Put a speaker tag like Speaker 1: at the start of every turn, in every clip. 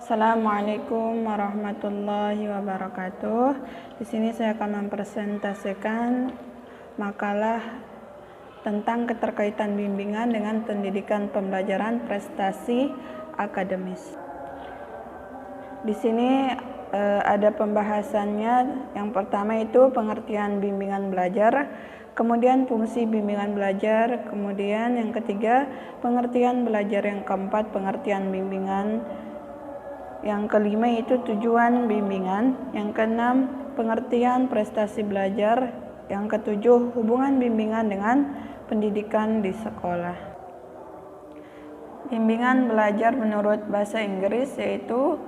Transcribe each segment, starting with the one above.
Speaker 1: Assalamualaikum warahmatullahi wabarakatuh. Di sini saya akan mempresentasikan makalah tentang keterkaitan bimbingan dengan pendidikan pembelajaran prestasi akademis. Di sini ada pembahasannya. Yang pertama itu pengertian bimbingan belajar, kemudian fungsi bimbingan belajar, kemudian yang ketiga pengertian belajar, yang keempat pengertian bimbingan, yang kelima itu tujuan bimbingan, yang keenam pengertian prestasi belajar, yang ketujuh hubungan bimbingan dengan pendidikan di sekolah. Bimbingan belajar menurut bahasa Inggris yaitu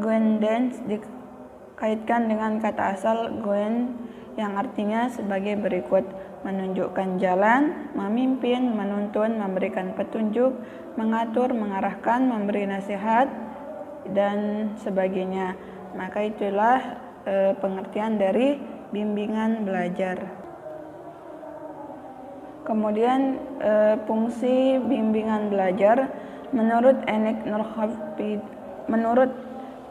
Speaker 1: guidance dikaitkan dengan kata asal guide yang artinya sebagai berikut: menunjukkan jalan, memimpin, menuntun, memberikan petunjuk, mengatur, mengarahkan, memberi nasihat, dan sebagainya. Maka itulah pengertian dari bimbingan belajar. Kemudian fungsi bimbingan belajar menurut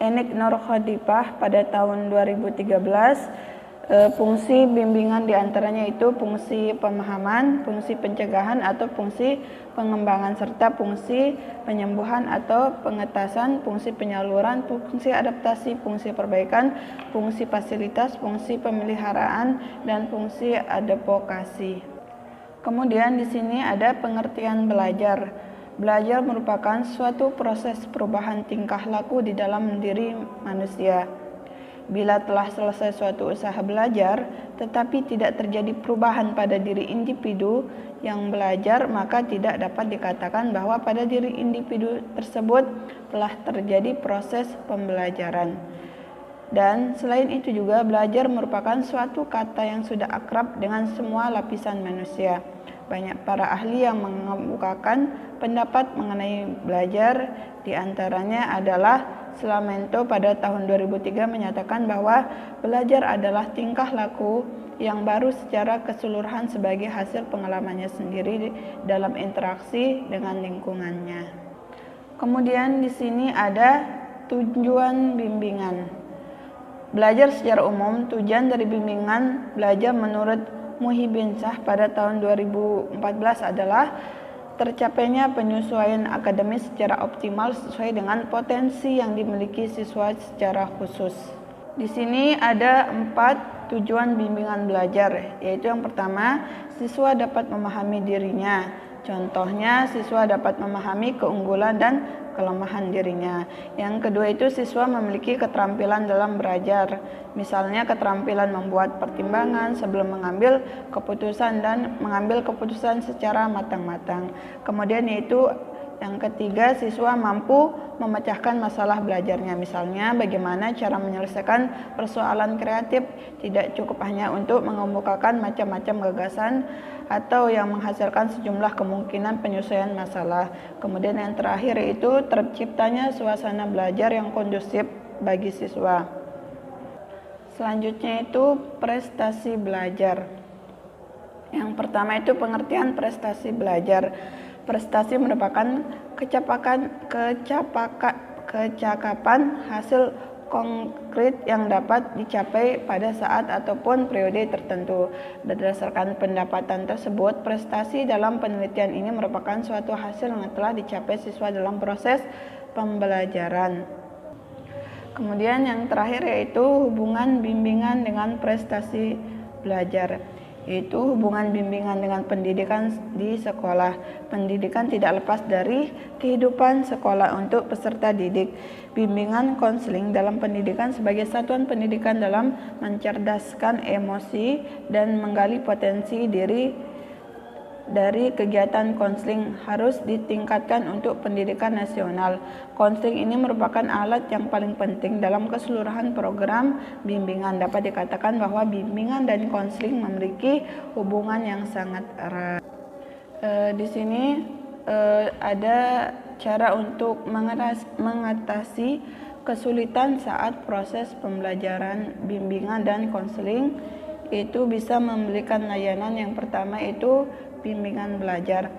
Speaker 1: Enik Nurkhodipah pada tahun 2013, fungsi bimbingan diantaranya itu fungsi pemahaman, fungsi pencegahan atau fungsi pengembangan, serta fungsi penyembuhan atau pengetasan, fungsi penyaluran, fungsi adaptasi, fungsi perbaikan, fungsi fasilitas, fungsi pemeliharaan, dan fungsi advokasi. Kemudian di sini ada pengertian belajar. Belajar merupakan suatu proses perubahan tingkah laku di dalam diri manusia. Bila telah selesai suatu usaha belajar, tetapi tidak terjadi perubahan pada diri individu yang belajar, maka tidak dapat dikatakan bahwa pada diri individu tersebut telah terjadi proses pembelajaran. Dan selain itu juga belajar merupakan suatu kata yang sudah akrab dengan semua lapisan manusia. Banyak para ahli yang mengemukakan pendapat mengenai belajar, diantaranya adalah Slamento pada tahun 2003 menyatakan bahwa belajar adalah tingkah laku yang baru secara keseluruhan sebagai hasil pengalamannya sendiri dalam interaksi dengan lingkungannya. Kemudian di sini ada tujuan bimbingan. Belajar secara umum, tujuan dari bimbingan belajar menurut Muhyiddin Shah pada tahun 2014 adalah tercapainya penyesuaian akademis secara optimal sesuai dengan potensi yang dimiliki siswa secara khusus. Di sini ada 4 tujuan bimbingan belajar, yaitu yang pertama, siswa dapat memahami dirinya. Contohnya, siswa dapat memahami keunggulan dan kelemahan dirinya. Yang kedua itu siswa memiliki keterampilan dalam belajar. Misalnya keterampilan membuat pertimbangan sebelum mengambil keputusan dan mengambil keputusan secara matang-matang. Kemudian yaitu yang ketiga, siswa mampu memecahkan masalah belajarnya. Misalnya bagaimana cara menyelesaikan persoalan kreatif, tidak cukup hanya untuk mengemukakan macam-macam gagasan atau yang menghasilkan sejumlah kemungkinan penyelesaian masalah. Kemudian yang terakhir yaitu terciptanya suasana belajar yang kondusif bagi siswa. Selanjutnya itu prestasi belajar. Yang pertama itu pengertian prestasi belajar. Prestasi merupakan kecakapan hasil konkret yang dapat dicapai pada saat ataupun periode tertentu. Berdasarkan pendapatan tersebut, prestasi dalam penelitian ini merupakan suatu hasil yang telah dicapai siswa dalam proses pembelajaran. Kemudian yang terakhir yaitu hubungan bimbingan dengan prestasi belajar, yaitu hubungan bimbingan dengan pendidikan di sekolah. Pendidikan tidak lepas dari kehidupan sekolah untuk peserta didik. Bimbingan konseling dalam pendidikan sebagai satuan pendidikan dalam mencerdaskan emosi dan menggali potensi diri dari kegiatan konseling harus ditingkatkan untuk pendidikan nasional. Konseling ini merupakan alat yang paling penting dalam keseluruhan program bimbingan. Dapat dikatakan bahwa bimbingan dan konseling memiliki hubungan yang sangat erat. Di sini ada cara untuk mengatasi kesulitan saat proses pembelajaran bimbingan dan konseling, itu bisa memberikan layanan. Yang pertama itu bimbingan belajar.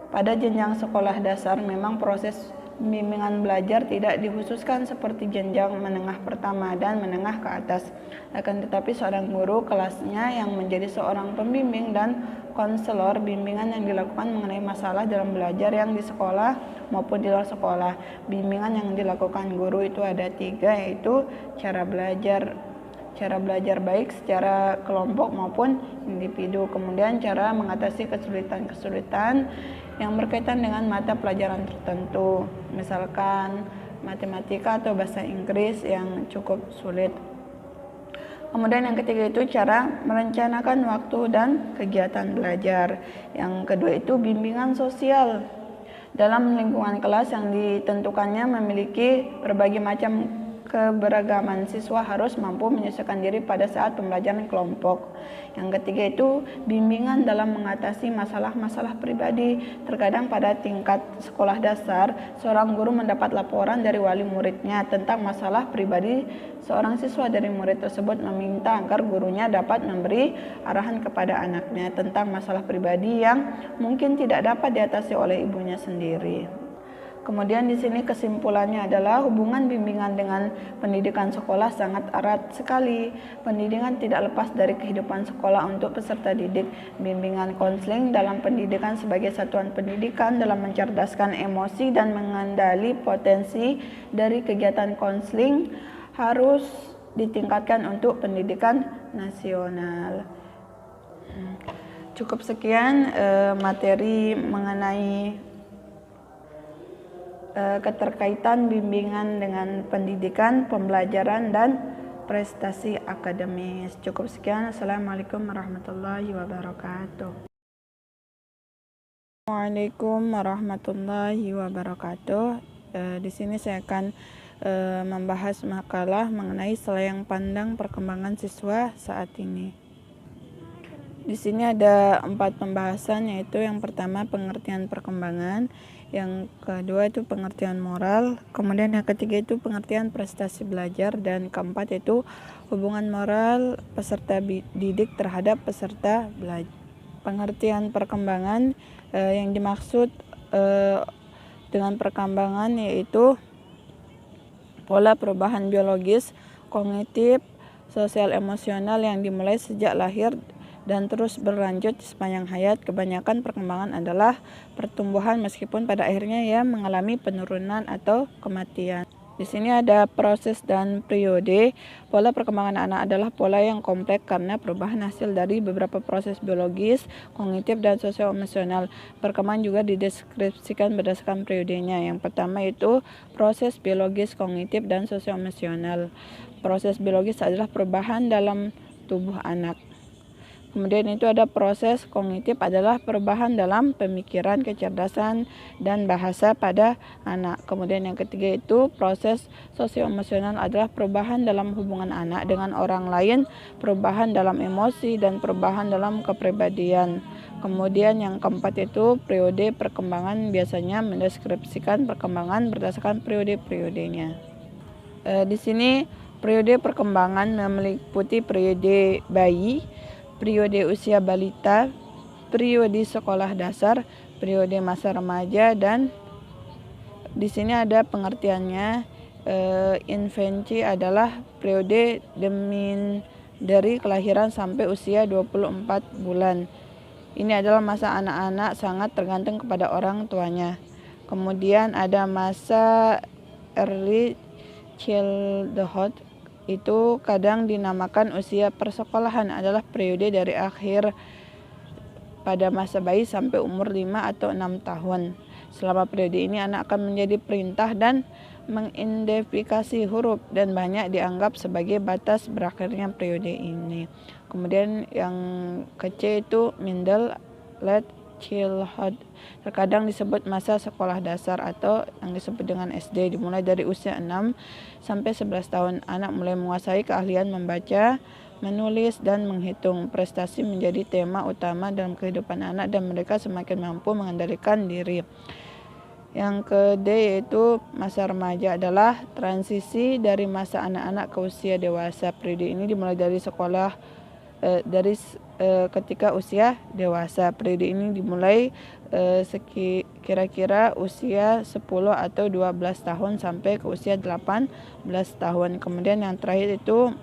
Speaker 1: Pada jenjang sekolah dasar memang proses Bimbingan belajar tidak dikhususkan seperti jenjang menengah pertama dan menengah ke atas. Akan tetapi seorang guru kelasnya yang menjadi seorang pembimbing dan konselor bimbingan yang dilakukan mengenai masalah dalam belajar yang di sekolah maupun di luar sekolah. Bimbingan yang dilakukan guru itu ada 3, yaitu cara belajar baik secara kelompok maupun individu. Kemudian cara mengatasi kesulitan-kesulitan yang berkaitan dengan mata pelajaran tertentu, misalkan matematika atau bahasa Inggris yang cukup sulit. Kemudian yang ketiga itu cara merencanakan waktu dan kegiatan belajar. Yang kedua itu bimbingan sosial. Dalam lingkungan kelas yang ditentukannya memiliki berbagai macam keberagaman, siswa harus mampu menyesuaikan diri pada saat pembelajaran kelompok. Yang ketiga itu bimbingan dalam mengatasi masalah-masalah pribadi. Terkadang pada tingkat sekolah dasar, seorang guru mendapat laporan dari wali muridnya tentang masalah pribadi seorang siswa. Dari murid tersebut meminta agar gurunya dapat memberi arahan kepada anaknya tentang masalah pribadi yang mungkin tidak dapat diatasi oleh ibunya sendiri. Kemudian di sini kesimpulannya adalah hubungan bimbingan dengan pendidikan sekolah sangat erat sekali. Pendidikan tidak lepas dari kehidupan sekolah untuk peserta didik. Bimbingan konseling dalam pendidikan sebagai satuan pendidikan dalam mencerdaskan emosi dan mengendali potensi dari kegiatan konseling harus ditingkatkan untuk pendidikan nasional. Cukup sekian materi mengenai keterkaitan bimbingan dengan pendidikan, pembelajaran, dan prestasi akademis. Cukup sekian. Assalamualaikum warahmatullahi wabarakatuh. Assalamualaikum warahmatullahi wabarakatuh. Di sini saya akan membahas makalah mengenai selayang pandang perkembangan siswa saat ini. Di sini ada 4 pembahasan, yaitu yang pertama pengertian perkembangan, yang kedua itu pengertian moral, kemudian yang ketiga itu pengertian prestasi belajar, dan keempat itu hubungan moral peserta didik terhadap peserta belajar. Pengertian perkembangan yang dimaksud dengan perkembangan yaitu pola perubahan biologis, kognitif, sosial, emosional yang dimulai sejak lahir dan terus berlanjut sepanjang hayat. Kebanyakan perkembangan adalah pertumbuhan meskipun pada akhirnya ia mengalami penurunan atau kematian. Di sini ada proses dan periode. Pola perkembangan anak adalah pola yang kompleks karena perubahan hasil dari beberapa proses biologis, kognitif, dan sosio-emosional. Perkembangan juga dideskripsikan berdasarkan periodenya. Yang pertama itu proses biologis, kognitif, dan sosio-emosional. Proses biologis adalah perubahan dalam tubuh anak. Kemudian itu ada proses kognitif adalah perubahan dalam pemikiran, kecerdasan, dan bahasa pada anak. Kemudian yang ketiga itu proses sosio-emosional adalah perubahan dalam hubungan anak dengan orang lain, perubahan dalam emosi, dan perubahan dalam kepribadian. Kemudian yang keempat itu periode perkembangan, biasanya mendeskripsikan perkembangan berdasarkan periode-periodenya. Di sini periode perkembangan meliputi periode bayi, periode usia balita, periode sekolah dasar, periode masa remaja, dan di sini ada pengertiannya. Infancy adalah periode dari kelahiran sampai usia 24 bulan. Ini adalah masa anak-anak sangat tergantung kepada orang tuanya. Kemudian ada masa early childhood, itu kadang dinamakan usia persekolahan, adalah periode dari akhir pada masa bayi sampai umur 5 atau 6 tahun. Selama periode ini anak akan menjadi perintah dan mengidentifikasi huruf dan banyak dianggap sebagai batas berakhirnya periode ini. Kemudian yang kecil itu middle late childhood, terkadang disebut masa sekolah dasar atau yang disebut dengan SD, dimulai dari usia 6 sampai 11 tahun. Anak mulai menguasai keahlian membaca, menulis, dan menghitung. Prestasi menjadi tema utama dalam kehidupan anak dan mereka semakin mampu mengendalikan diri. Yang kedua yaitu masa remaja, adalah transisi dari masa anak-anak ke usia dewasa. Periode ini dimulai dari sekolah ketika usia dewasa. Periode ini dimulai kira-kira usia 10 atau 12 tahun sampai ke usia 18 tahun. Kemudian yang terakhir itu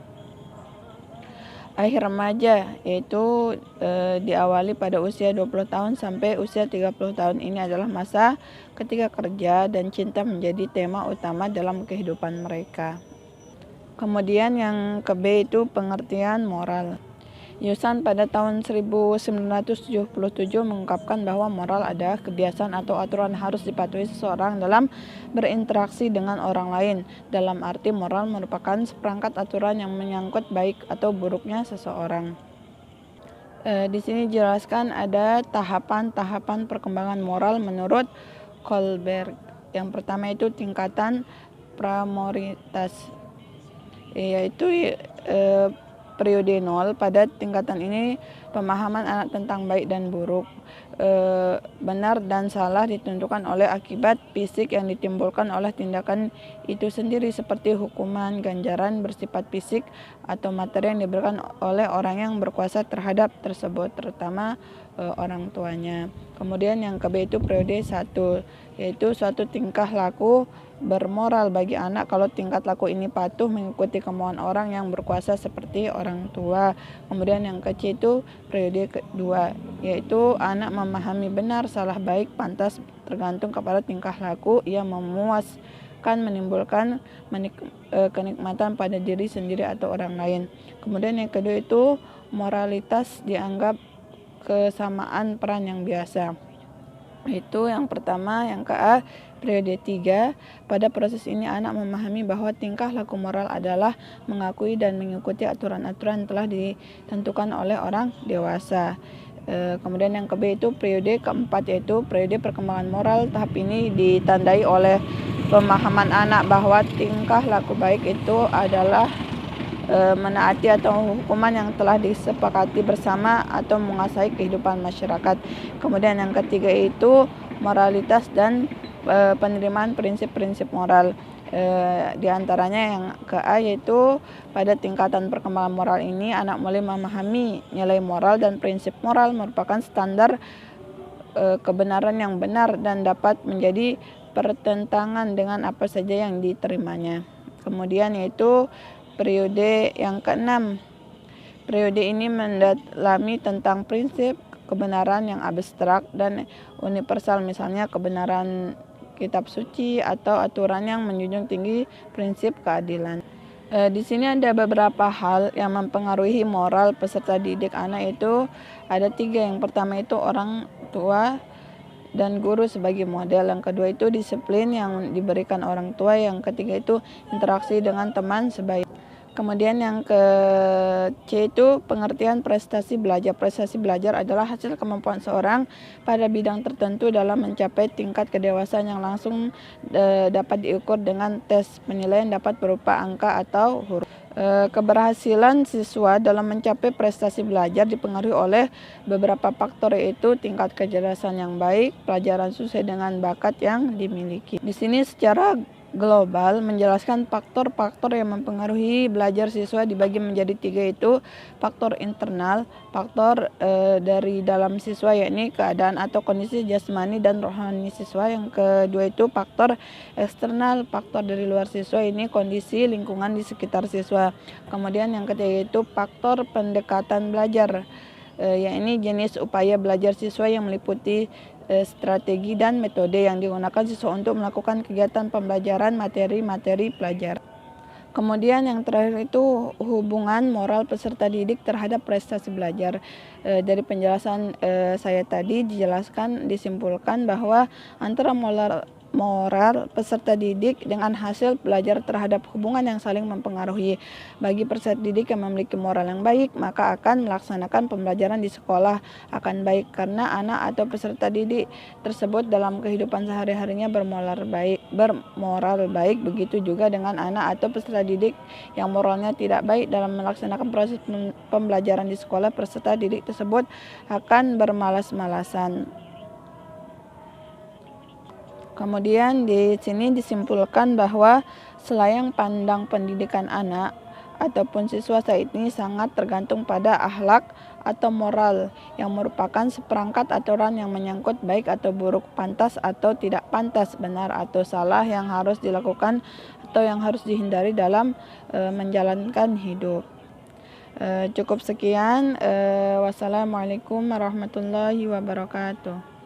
Speaker 1: akhir remaja, yaitu diawali pada usia 20 tahun sampai usia 30 tahun. Ini adalah masa ketika kerja dan cinta menjadi tema utama dalam kehidupan mereka. Kemudian yang ke B itu pengertian moral. Yusan pada tahun 1977 mengungkapkan bahwa moral adalah kebiasaan atau aturan harus dipatuhi seseorang dalam berinteraksi dengan orang lain. Dalam arti moral merupakan seperangkat aturan yang menyangkut baik atau buruknya seseorang. Di sini dijelaskan ada tahapan-tahapan perkembangan moral menurut Kohlberg. Yang pertama itu tingkatan pramoritas, yaitu periode 0. Pada tingkatan ini pemahaman anak tentang baik dan buruk, benar dan salah ditentukan oleh akibat fisik yang ditimbulkan oleh tindakan itu sendiri, seperti hukuman, ganjaran bersifat fisik atau materi yang diberikan oleh orang yang berkuasa terhadap tersebut, terutama orang tuanya. Kemudian yang ke B itu periode 1, yaitu suatu tingkah laku bermoral bagi anak kalau tingkat laku ini patuh mengikuti kemauan orang yang berkuasa seperti orang tua. Kemudian yang ke C itu periode kedua, yaitu anak memahami benar salah baik pantas tergantung kepada tingkah laku yang memuaskan, menimbulkan kenikmatan pada diri sendiri atau orang lain. Kemudian yang kedua itu moralitas dianggap kesamaan peran yang biasa. Itu yang pertama. Yang ke A periode 3, pada proses ini anak memahami bahwa tingkah laku moral adalah mengakui dan mengikuti aturan-aturan telah ditentukan oleh orang dewasa. Kemudian yang ke B itu periode keempat, yaitu periode perkembangan moral. Tahap ini ditandai oleh pemahaman anak bahwa tingkah laku baik itu adalah menaati atau hukuman yang telah disepakati bersama atau menguasai kehidupan masyarakat. Kemudian yang ketiga itu moralitas dan penerimaan prinsip-prinsip moral. Di antaranya yang ke A, yaitu pada tingkatan perkembangan moral ini anak mulai memahami nilai moral dan prinsip moral merupakan standar kebenaran yang benar dan dapat menjadi pertentangan dengan apa saja yang diterimanya. Kemudian yaitu periode yang ke-6. Periode ini mendalami tentang prinsip kebenaran yang abstrak dan universal, misalnya kebenaran kitab suci atau aturan yang menjunjung tinggi prinsip keadilan. Di sini ada beberapa hal yang mempengaruhi moral peserta didik anak, itu ada 3. Yang pertama itu orang tua dan guru sebagai model. Yang kedua itu disiplin yang diberikan orang tua. Yang ketiga itu interaksi dengan teman sebaya. Kemudian yang ke C itu pengertian prestasi belajar. Prestasi belajar adalah hasil kemampuan seorang pada bidang tertentu dalam mencapai tingkat kedewasaan yang langsung dapat diukur dengan tes penilaian, dapat berupa angka atau huruf. Keberhasilan siswa dalam mencapai prestasi belajar dipengaruhi oleh beberapa faktor, yaitu tingkat kecerdasan yang baik, pelajaran sesuai dengan bakat yang dimiliki. Di sini secara global menjelaskan faktor-faktor yang mempengaruhi belajar siswa dibagi menjadi 3, yaitu faktor internal, faktor dari dalam siswa yakni keadaan atau kondisi jasmani dan rohani siswa. Yang kedua itu faktor eksternal, faktor dari luar siswa, ini kondisi lingkungan di sekitar siswa. Kemudian yang ketiga itu faktor pendekatan belajar, yakni jenis upaya belajar siswa yang meliputi strategi dan metode yang digunakan siswa untuk melakukan kegiatan pembelajaran materi-materi pelajaran. Kemudian yang terakhir itu hubungan moral peserta didik terhadap prestasi belajar. Dari penjelasan saya tadi disimpulkan bahwa antara moral peserta didik dengan hasil belajar terhadap hubungan yang saling mempengaruhi. Bagi peserta didik yang memiliki moral yang baik, maka akan melaksanakan pembelajaran di sekolah akan baik karena anak atau peserta didik tersebut dalam kehidupan sehari-harinya bermoral baik. Begitu juga dengan anak atau peserta didik yang moralnya tidak baik dalam melaksanakan proses pembelajaran di sekolah, peserta didik tersebut akan bermalas-malasan. Kemudian di sini disimpulkan bahwa selayang pandang pendidikan anak ataupun siswa saat ini sangat tergantung pada akhlak atau moral yang merupakan seperangkat aturan yang menyangkut baik atau buruk, pantas atau tidak pantas, benar atau salah yang harus dilakukan atau yang harus dihindari dalam menjalankan hidup. Cukup sekian. Wassalamualaikum warahmatullahi wabarakatuh.